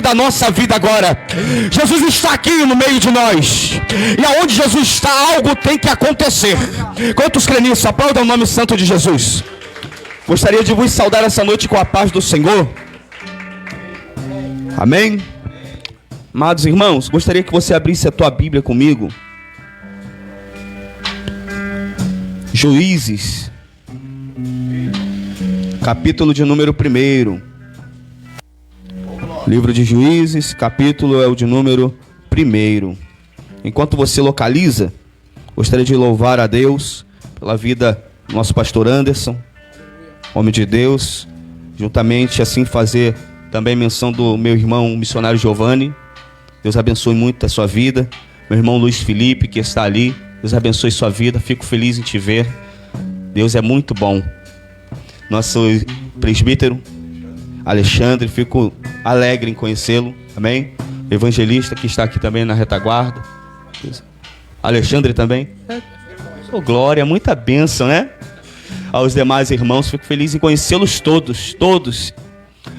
meio da nossa vida agora. Jesus está aqui no meio de nós. E aonde Jesus está, algo tem que acontecer. Quantos creem nisso? Aplaudam o nome santo de Jesus. Gostaria de vos saudar essa noite com a paz do Senhor. Amém? Amados irmãos, gostaria que você abrisse a tua Bíblia comigo. Juízes, capítulo de número 1. Livro de Juízes, capítulo é o de número 1. Enquanto você localiza, gostaria de louvar a Deus pela vida do nosso pastor Anderson, homem de Deus, juntamente assim fazer também menção do meu irmão missionário Giovanni. Deus abençoe muito a sua vida. Meu irmão Luiz Felipe, que está ali, Deus abençoe sua vida. Fico feliz em te ver. Deus é muito bom. Nosso presbítero Alexandre, fico alegre em conhecê-lo. Amém? Evangelista que está aqui também na retaguarda. Alexandre também. Oh, glória, muita bênção, né? Aos demais irmãos, fico feliz em conhecê-los todos.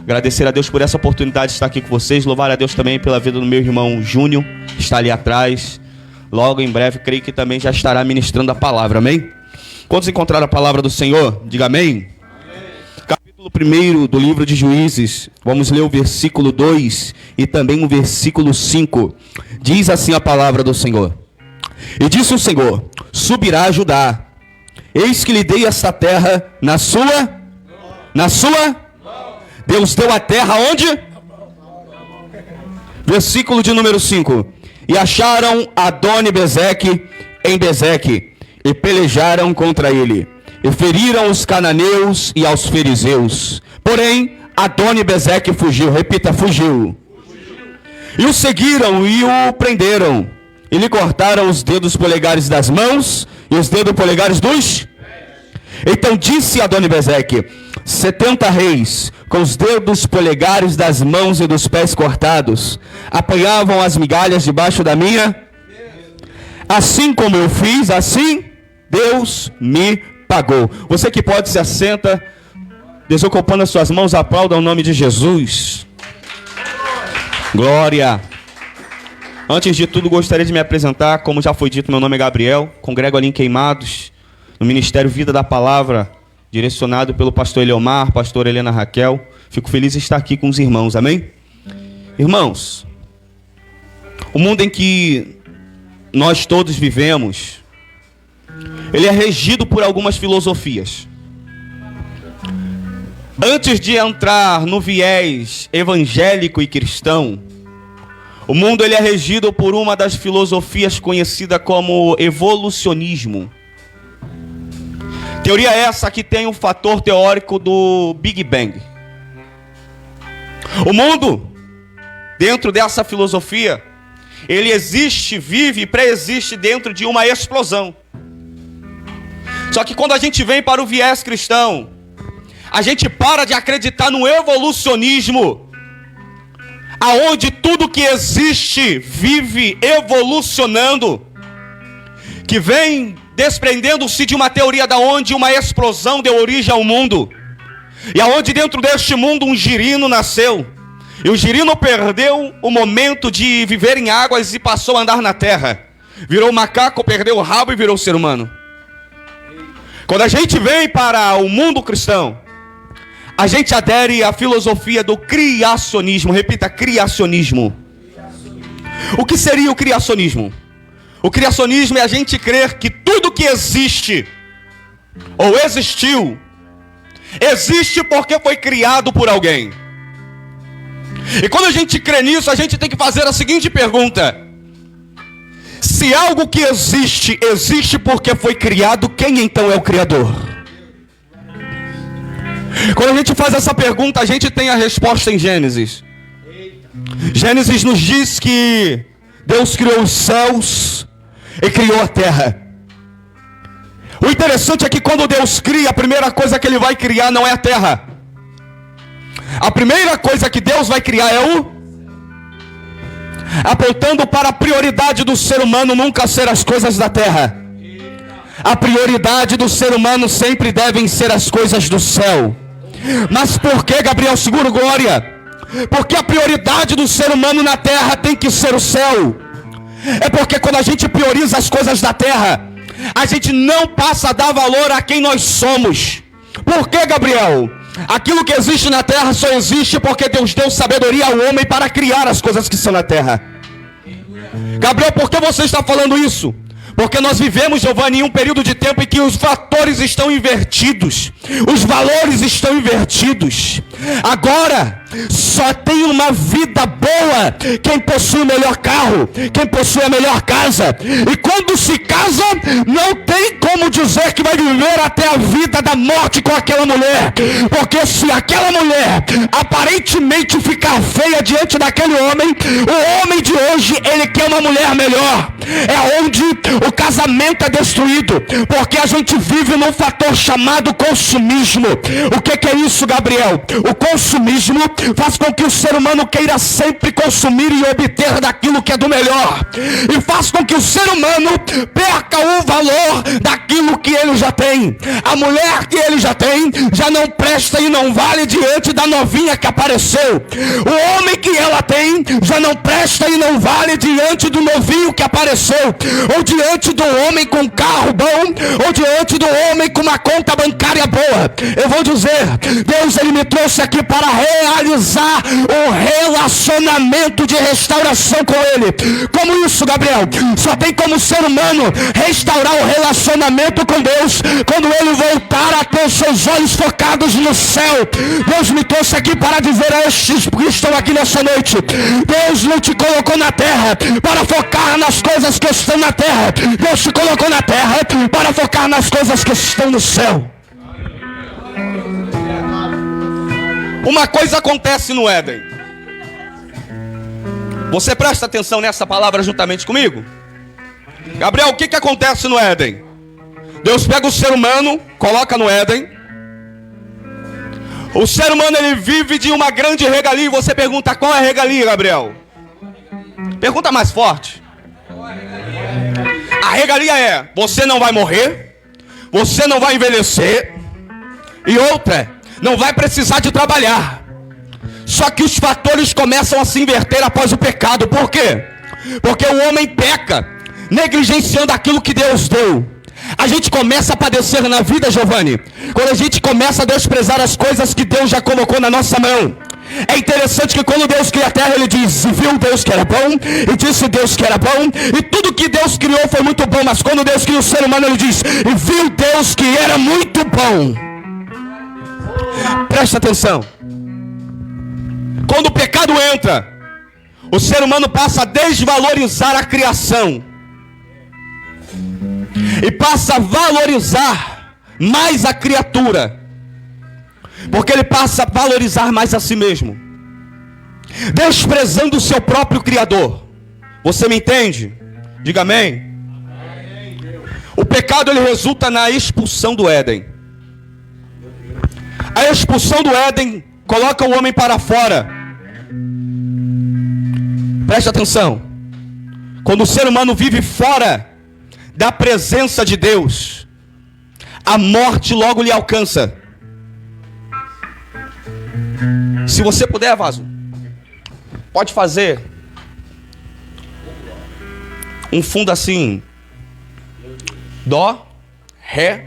Agradecer a Deus por essa oportunidade de estar aqui com vocês. Louvar a Deus também pela vida do meu irmão Júnior, que está ali atrás. Logo em breve, creio que também já estará ministrando a palavra, amém? Quantos encontraram a palavra do Senhor? Diga amém. Capítulo 1 do livro de Juízes. Vamos ler o versículo 2 e também o versículo 5. Diz assim a palavra do Senhor. E disse o Senhor: subirá a Judá. Eis que lhe dei esta terra na sua. Deus deu a terra onde? Versículo de número 5. E acharam Adoni-Bezeque em Bezeque, e pelejaram contra ele, e feriram os cananeus e aos fariseus. Porém, Adoni-Bezeque fugiu. Repita, fugiu. E o seguiram e o prenderam, e lhe cortaram os dedos polegares das mãos e os dedos polegares dos... Então disse Adoni-Bezeque: 70 reis, com os dedos polegares das mãos e dos pés cortados, apanhavam as migalhas debaixo da minha. Assim como eu fiz, assim Deus me pagou. Você que pode, se assenta, desocupando as suas mãos, aplauda o nome de Jesus. Glória. Antes de tudo, gostaria de me apresentar. Como já foi dito, meu nome é Gabriel, congrego ali em Queimados, no Ministério Vida da Palavra, direcionado pelo pastor Eleomar, pastor Helena Raquel. Fico feliz de estar aqui com os irmãos, amém? Irmãos, o mundo em que nós todos vivemos, ele é regido por algumas filosofias. Antes de entrar no viés evangélico e cristão, o mundo ele é regido por uma das filosofias conhecida como evolucionismo. Teoria essa que tem um fator teórico do Big Bang. O mundo, dentro dessa filosofia, ele existe, vive e pré-existe dentro de uma explosão. Só que quando a gente vem para o viés cristão, a gente para de acreditar no evolucionismo, aonde tudo que existe vive evolucionando, que vem desprendendo-se de uma teoria da onde uma explosão deu origem ao mundo, e aonde dentro deste mundo um girino nasceu, e o girino perdeu o momento de viver em águas e passou a andar na terra, virou macaco, perdeu o rabo e virou ser humano. Quando a gente vem para o mundo cristão, a gente adere à filosofia do criacionismo. Repita, criacionismo. O que seria o criacionismo? O criacionismo é a gente crer que tudo que existe, ou existiu, existe porque foi criado por alguém. E quando a gente crê nisso, a gente tem que fazer a seguinte pergunta: se algo que existe, existe porque foi criado, quem então é o Criador? Quando a gente faz essa pergunta, a gente tem a resposta em Gênesis. Gênesis nos diz que Deus criou os céus e criou a terra. O interessante é que quando Deus cria, a primeira coisa que Ele vai criar não é a terra. A primeira coisa que Deus vai criar é apontando para a prioridade do ser humano nunca ser as coisas da terra. A prioridade do ser humano sempre devem ser as coisas do céu. Mas por que, Gabriel? Seguro, glória. Porque a prioridade do ser humano na terra tem que ser o céu. É porque quando a gente prioriza as coisas da terra, a gente não passa a dar valor a quem nós somos. Por que, Gabriel? Aquilo que existe na terra só existe porque Deus deu sabedoria ao homem para criar as coisas que são na terra. Gabriel, por que você está falando isso? Porque nós vivemos, Giovanni, em um período de tempo em que os fatores estão invertidos, os valores estão invertidos. Agora, só tem uma vida boa quem possui o melhor carro, quem possui a melhor casa. E quando se casa, não tem como dizer que vai viver até a vida da morte com aquela mulher. Porque se aquela mulher aparentemente ficar feia diante daquele homem, o homem de hoje, ele quer uma mulher melhor. É onde o casamento é destruído, porque a gente vive num fator chamado consumismo. O que é isso, Gabriel? O consumismo faz com que o ser humano queira sempre consumir e obter daquilo que é do melhor, e faz com que o ser humano perca o valor daquilo que ele já tem. A mulher que ele já tem já não presta e não vale diante da novinha que apareceu. O homem que ela tem já não presta e não vale diante do novinho que apareceu, ou diante do homem com carro bom, ou diante do homem com uma conta bancária boa. Eu vou dizer, Deus, ele me trouxe aqui para realizar um relacionamento de restauração com ele. Como isso, Gabriel? Só tem como ser humano restaurar o relacionamento com Deus quando ele voltar a ter seus olhos focados no céu. Deus me trouxe aqui para dizer a estes que estão aqui nessa noite: Deus não te colocou na terra para focar nas coisas que estão na terra. Deus te colocou na terra para focar nas coisas que estão no céu. Uma coisa acontece no Éden. Você presta atenção nessa palavra juntamente comigo? Gabriel, o que acontece no Éden? Deus pega o ser humano, coloca no Éden. O ser humano, ele vive de uma grande regalia. E você pergunta, qual é a regalia, Gabriel? Pergunta mais forte. A regalia é: você não vai morrer, você não vai envelhecer, e outra, não vai precisar de trabalhar. Só que os fatores começam a se inverter após o pecado. Por quê? Porque o homem peca, negligenciando aquilo que Deus deu. A gente começa a padecer na vida, Giovanni, quando a gente começa a desprezar as coisas que Deus já colocou na nossa mão. É interessante que quando Deus cria a terra, ele diz: e viu Deus que era bom, e disse Deus que era bom, e tudo que Deus criou foi muito bom. Mas quando Deus cria o ser humano, ele diz: e viu Deus que era muito bom. Presta atenção. Quando o pecado entra, o ser humano passa a desvalorizar a criação e passa a valorizar mais a criatura, porque ele passa a valorizar mais a si mesmo, desprezando o seu próprio Criador. Você me entende? Diga amém. O pecado, ele resulta na expulsão do Éden. A expulsão do Éden coloca o homem para fora. Preste atenção. Quando o ser humano vive fora da presença de Deus, a morte logo lhe alcança. Se você puder, Vaso, pode fazer um fundo assim: Dó, Ré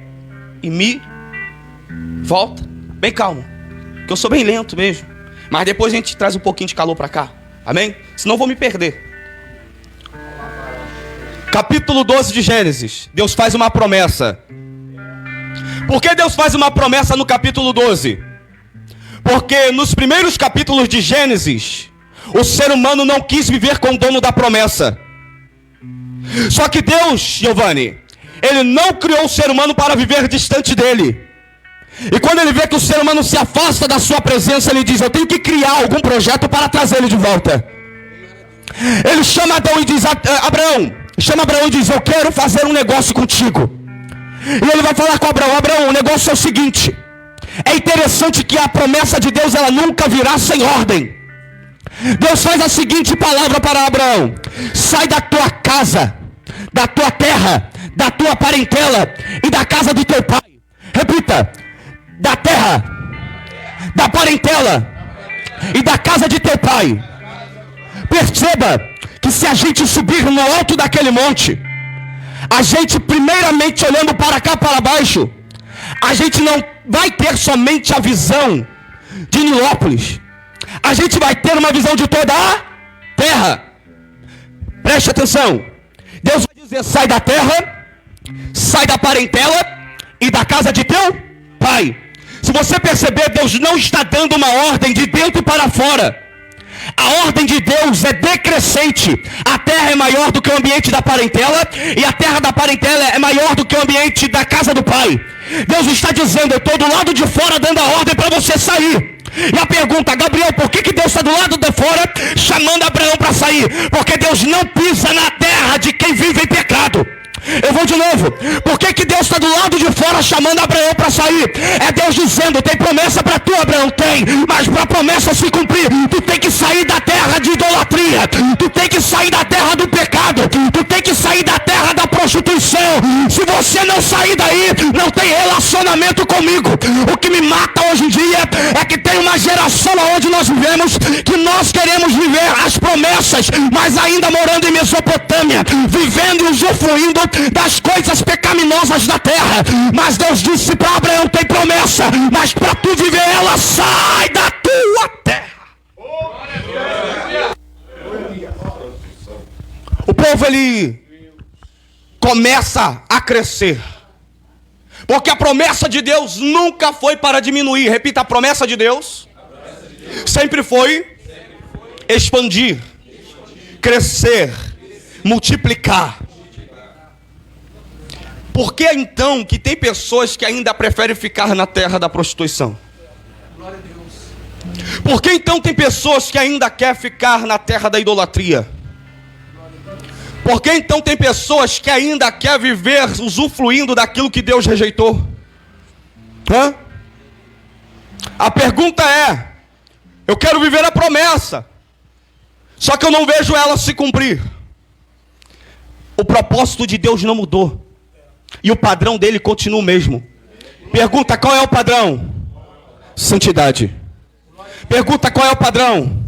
e Mi. Volta, bem calmo, que eu sou bem lento mesmo. Mas depois a gente traz um pouquinho de calor para cá. Amém? Senão eu vou me perder. Capítulo 12 de Gênesis. Deus faz uma promessa. Por que Deus faz uma promessa no capítulo 12? Porque nos primeiros capítulos de Gênesis, o ser humano não quis viver com o dono da promessa. Só que Deus, Giovanni, ele não criou o ser humano para viver distante dele. E quando ele vê que o ser humano se afasta da sua presença, ele diz: eu tenho que criar algum projeto para trazer ele de volta. Ele chama Adão e diz: Abraão, chama Abraão e diz: eu quero fazer um negócio contigo. E ele vai falar com Abraão: Abraão, o negócio é o seguinte. É interessante que a promessa de Deus, ela nunca virá sem ordem. Deus faz a seguinte palavra para Abraão: sai da tua casa, da tua terra, da tua parentela e da casa do teu pai. Repita: da terra, da parentela e da casa de teu pai. Perceba que se a gente subir no alto daquele monte, a gente primeiramente olhando para cá, para baixo, a gente não vai ter somente a visão de Nilópolis, a gente vai ter uma visão de toda a terra. Preste atenção, Deus vai dizer: sai da terra, sai da parentela e da casa de teu pai. Se você perceber, Deus não está dando uma ordem de dentro para fora. A ordem de Deus é decrescente. A terra é maior do que o ambiente da parentela, e a terra da parentela é maior do que o ambiente da casa do pai. Deus está dizendo: eu estou do lado de fora dando a ordem para você sair. E a pergunta: Gabriel, por que Deus está do lado de fora chamando Abraão para sair? Porque Deus não pisa na terra de quem vive em pecado. Eu vou de novo. Por que Deus está do lado de fora chamando Abraão para sair? É Deus dizendo: tem promessa para tu, Abraão? Tem. Mas para a promessa se cumprir, tu tem que sair da terra de idolatria, tu tem que sair da terra do pecado, tu tem que sair da terra da prostituição. Se você não sair daí, não tem relacionamento comigo. O que me mata hoje em dia é que tem uma geração onde nós vivemos, que nós queremos viver as promessas, mas ainda morando em Mesopotâmia, vivendo e usufruindo das coisas pecaminosas da terra. Mas Deus disse para Abraão: tem promessa, mas para tu viver ela, sai da tua terra. O povo, ele começa a crescer, porque a promessa de Deus nunca foi para diminuir. Repita: a promessa de Deus sempre foi expandir, crescer, multiplicar. Por que então que tem pessoas que ainda preferem ficar na terra da prostituição? Por que então tem pessoas que ainda querem ficar na terra da idolatria? Por que então tem pessoas que ainda querem viver usufruindo daquilo que Deus rejeitou? A pergunta é: eu quero viver a promessa, só que eu não vejo ela se cumprir. O propósito de Deus não mudou, e o padrão dele continua o mesmo. Pergunta: qual é o padrão? Santidade. Pergunta: qual é o padrão?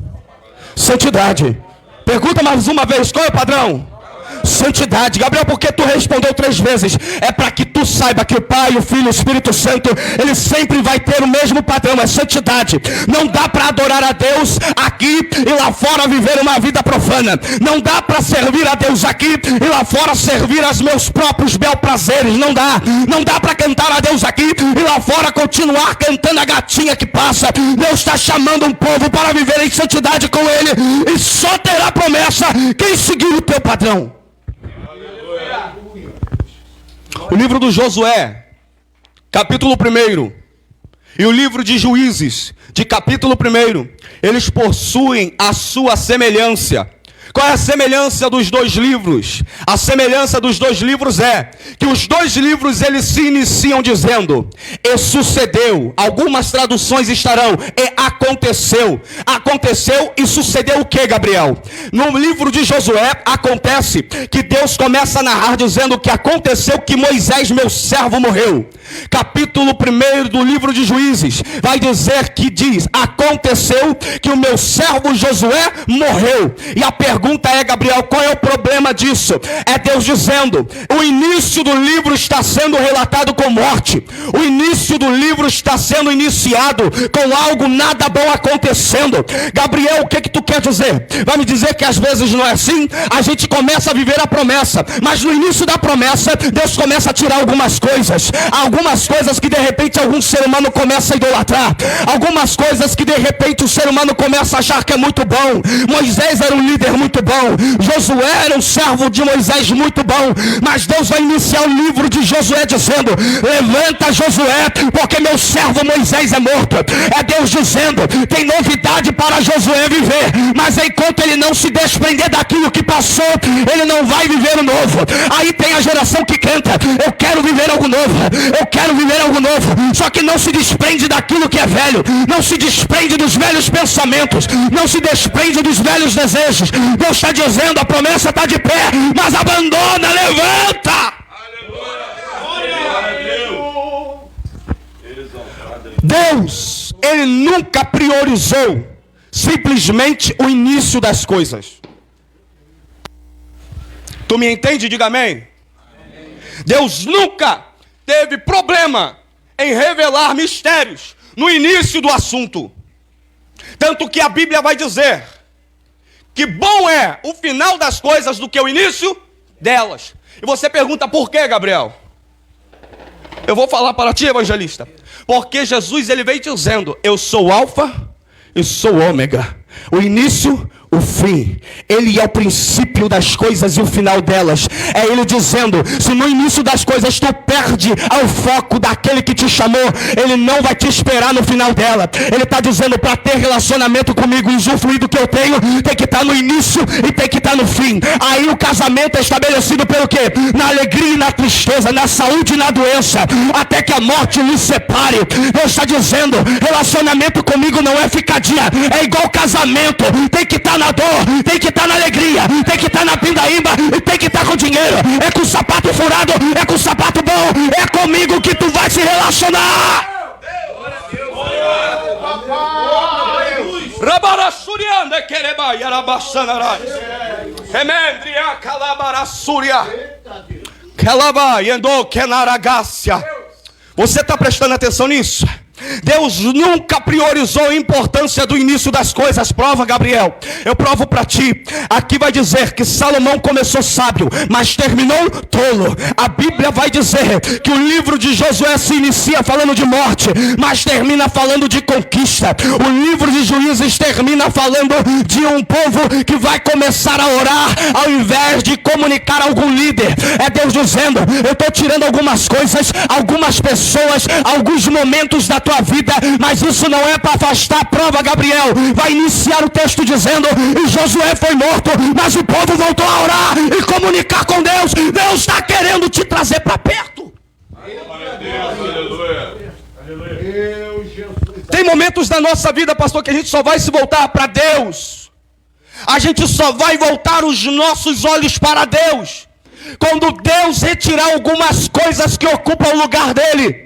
Santidade. Pergunta mais uma vez: qual é o padrão? Santidade. Gabriel, por que tu respondeu 3 vezes? É para que tu saiba que o Pai, o Filho e o Espírito Santo, ele sempre vai ter o mesmo padrão, é santidade. Não dá para adorar a Deus aqui e lá fora viver uma vida profana. Não dá para servir a Deus aqui e lá fora servir aos meus próprios bel prazeres. Não dá. Não dá para cantar a Deus aqui e lá fora continuar cantando a gatinha que passa. Deus está chamando um povo para viver em santidade com Ele, e só terá promessa quem seguir o teu padrão. O livro do Josué, capítulo 1, e o livro de Juízes, de capítulo 1, eles possuem a sua semelhança. Qual é a semelhança dos dois livros? A semelhança dos dois livros é que os dois livros eles se iniciam dizendo: e sucedeu. Algumas traduções estarão: e aconteceu. Aconteceu e sucedeu o que, Gabriel? No livro de Josué acontece que Deus começa a narrar dizendo que aconteceu que Moisés, meu servo, morreu. Capítulo 1 do livro de Juízes vai dizer que diz: aconteceu que o meu servo Josué morreu. E a pergunta é, Gabriel, qual é o problema disso? É Deus dizendo: o início do livro está sendo relatado com morte. O início do livro está sendo iniciado com algo nada bom acontecendo. Gabriel, o que tu quer dizer? Vai me dizer que às vezes não é assim? A gente começa a viver a promessa, mas no início da promessa Deus começa a tirar algumas coisas que de repente algum ser humano começa a idolatrar, algumas coisas que de repente o ser humano começa a achar que é muito bom. Moisés era um líder muito bom, Josué era um servo de Moisés muito bom, mas Deus vai iniciar o livro de Josué dizendo: levanta, Josué, porque meu servo Moisés é morto. É Deus dizendo: tem novidade para Josué viver, mas enquanto ele não se desprender daquilo que passou, ele não vai viver o novo. Aí tem a geração que canta: eu quero viver algo novo, eu quero viver algo novo, só que não se desprende daquilo que é velho, não se desprende dos velhos pensamentos, não se desprende dos velhos desejos. Deus está dizendo: a promessa está de pé, mas abandona, levanta. Deus, Ele nunca priorizou simplesmente o início das coisas. Tu me entende? Diga amém. Deus nunca teve problema em revelar mistérios no início do assunto. Tanto que a Bíblia vai dizer que bom é o final das coisas do que o início delas. E você pergunta por quê, Gabriel? Eu vou falar para ti, evangelista. Porque Jesus, ele veio dizendo: eu sou o alfa e sou o ômega, o início, o fim. Ele é o princípio das coisas e o final delas. É ele dizendo: se no início das coisas tu perde ao foco daquele que te chamou, ele não vai te esperar no final dela. Ele está dizendo: para ter relacionamento comigo, usufruir do que eu tenho, tem que estar no início e tem que estar no fim. Aí o casamento é estabelecido pelo quê? Na alegria e na tristeza, na saúde e na doença, até que a morte nos separe. Deus está dizendo: relacionamento comigo não é ficadinha, é igual casamento. Tem que estar na dor, tem que estar na alegria, tem que estar na pindaíba e tem que estar com dinheiro. É com o sapato furado, é com o sapato bom, é comigo que tu vai se relacionar. Rabarassurianda quereba yarabasanarai. Remendria calabarassuria. Calaba yendo kenaragácia. Você está prestando atenção nisso? Deus nunca priorizou a importância do início das coisas. Prova, Gabriel. Eu provo para ti. Aqui vai dizer que Salomão começou sábio, mas terminou tolo. A Bíblia vai dizer que o livro de Josué se inicia falando de morte, mas termina falando de conquista. O livro de Juízes termina falando de um povo que vai começar a orar ao invés de comunicar a algum líder. É Deus dizendo: eu estou tirando algumas coisas, algumas pessoas, alguns momentos da tua vida, mas isso não é para afastar. A prova, Gabriel, vai iniciar o texto dizendo: e Josué foi morto, mas o povo voltou a orar e comunicar com Deus. Deus está querendo te trazer para perto. Tem momentos da nossa vida, pastor, que a gente só vai se voltar para Deus. A gente só vai voltar os nossos olhos para Deus quando Deus retirar algumas coisas que ocupam o lugar dele.